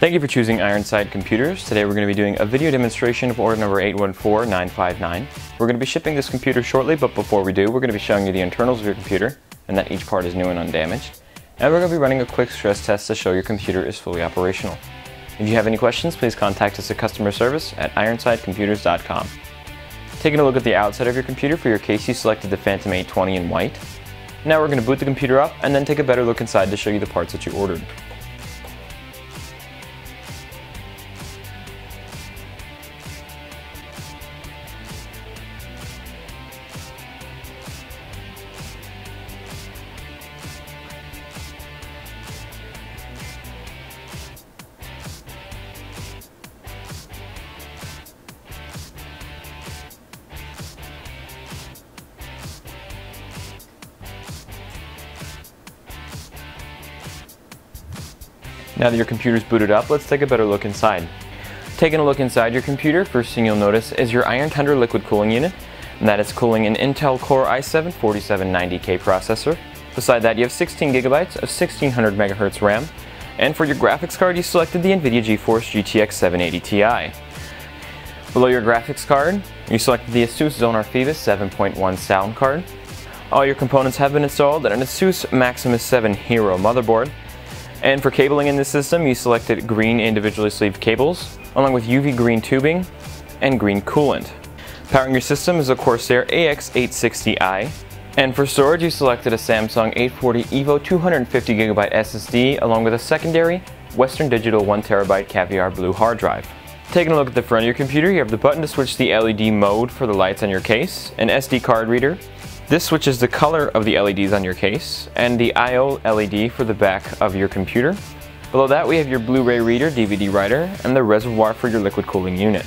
Thank you for choosing Ironside Computers. Today we're going to be doing a video demonstration of order number 814959. We're going to be shipping this computer shortly, but before we do, we're going to be showing you the internals of your computer and that each part is new and undamaged. And we're going to be running a quick stress test to show your computer is fully operational. If you have any questions, please contact us at customer service at ironsidecomputers.com. Taking a look at the outside of your computer, for your case you selected the Phantom 820 in white. Now we're going to boot the computer up and then take a better look inside to show you the parts that you ordered. Now that your computer's booted up, let's take a better look inside. Taking a look inside your computer, first thing you'll notice is your Tundra liquid cooling unit, and that is cooling an Intel Core i7-4790K processor. Beside that, you have 16 gigabytes of 1600 megahertz RAM, and for your graphics card, you selected the Nvidia Geforce GTX 780 Ti. Below your graphics card, you selected the ASUS Zonar Phoebus 7.1 sound card. All your components have been installed and an ASUS Maximus 7 Hero motherboard. And for cabling in this system, you selected green individually sleeved cables, along with UV green tubing and green coolant. Powering your system is a Corsair AX860i. And for storage, you selected a Samsung 840 EVO 250GB SSD, along with a secondary Western Digital 1TB Caviar Blue hard drive. Taking a look at the front of your computer, you have the button to switch the LED mode for the lights on your case, an SD card reader. This switches the color of the LEDs on your case, and the I/O LED for the back of your computer. Below that, we have your Blu-ray reader, DVD writer, and the reservoir for your liquid cooling unit.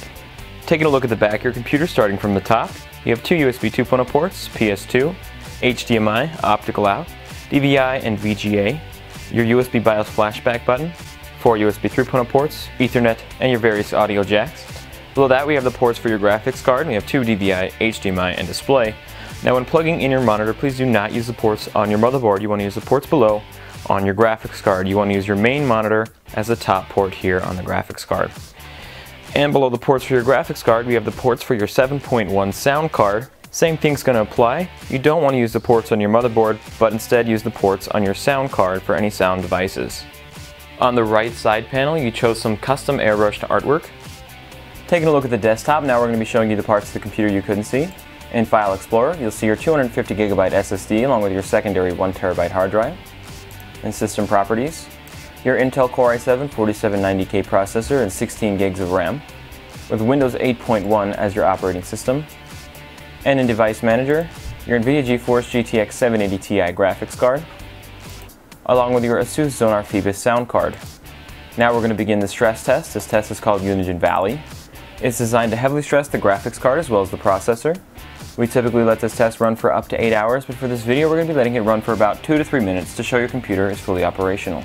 Taking a look at the back of your computer, starting from the top, you have two USB 2.0 ports, PS2, HDMI, optical out, DVI, and VGA, your USB BIOS flashback button, four USB 3.0 ports, Ethernet, and your various audio jacks. Below that, we have the ports for your graphics card, and we have two DVI, HDMI, and display. Now when plugging in your monitor, please do not use the ports on your motherboard. You want to use the ports below on your graphics card. You want to use your main monitor as the top port here on the graphics card. And below the ports for your graphics card, we have the ports for your 7.1 sound card. Same thing's going to apply. You don't want to use the ports on your motherboard, but instead use the ports on your sound card for any sound devices. On the right side panel, you chose some custom airbrushed artwork. Taking a look at the desktop, now we're going to be showing you the parts of the computer you couldn't see. In File Explorer, you'll see your 250GB SSD along with your secondary 1TB hard drive. In System Properties, your Intel Core i7-4790K processor and 16 gigs of RAM, with Windows 8.1 as your operating system. And in Device Manager, your Nvidia Geforce GTX 780 Ti graphics card, along with your ASUS Zonar Phoebus sound card. Now we're going to begin the stress test. This test is called Unigine Valley. It's designed to heavily stress the graphics card as well as the processor. We typically let this test run for up to 8 hours, but for this video we're going to be letting it run for about 2 to 3 minutes to show your computer is fully operational.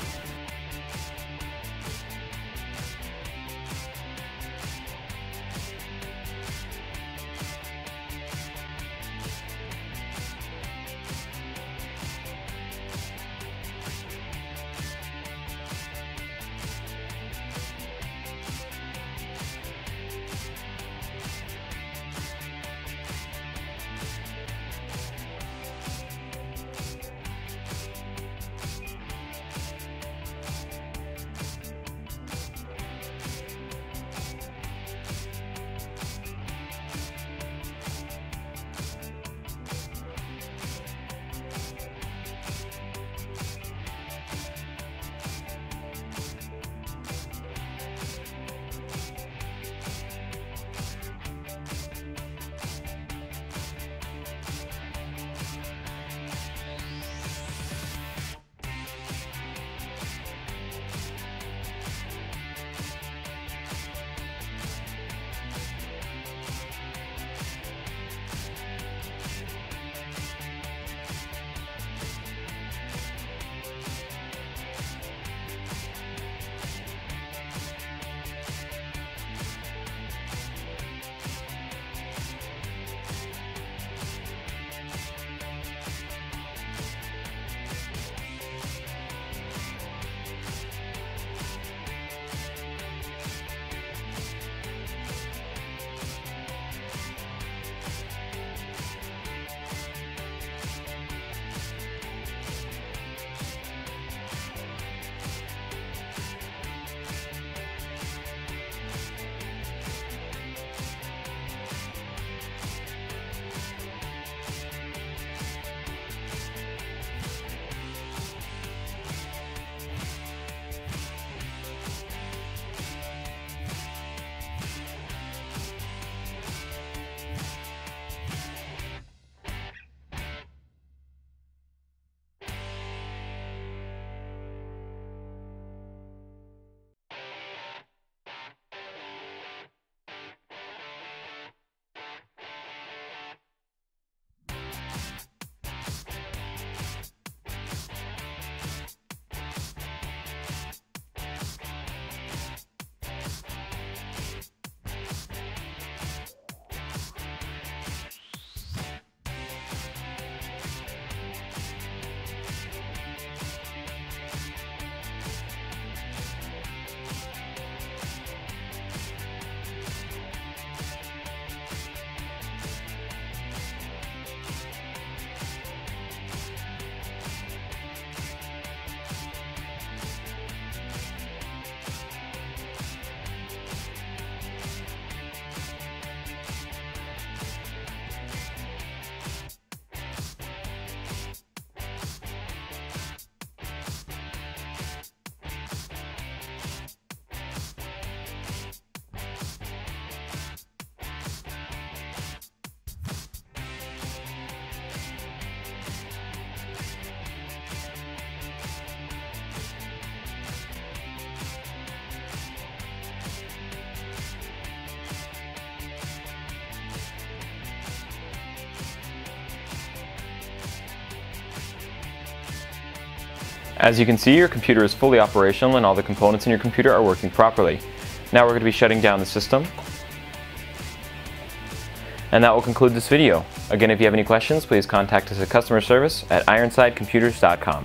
As you can see, your computer is fully operational and all the components in your computer are working properly. Now we're going to be shutting down the system. And that will conclude this video. Again, if you have any questions, please contact us at customer service at ironsidecomputers.com.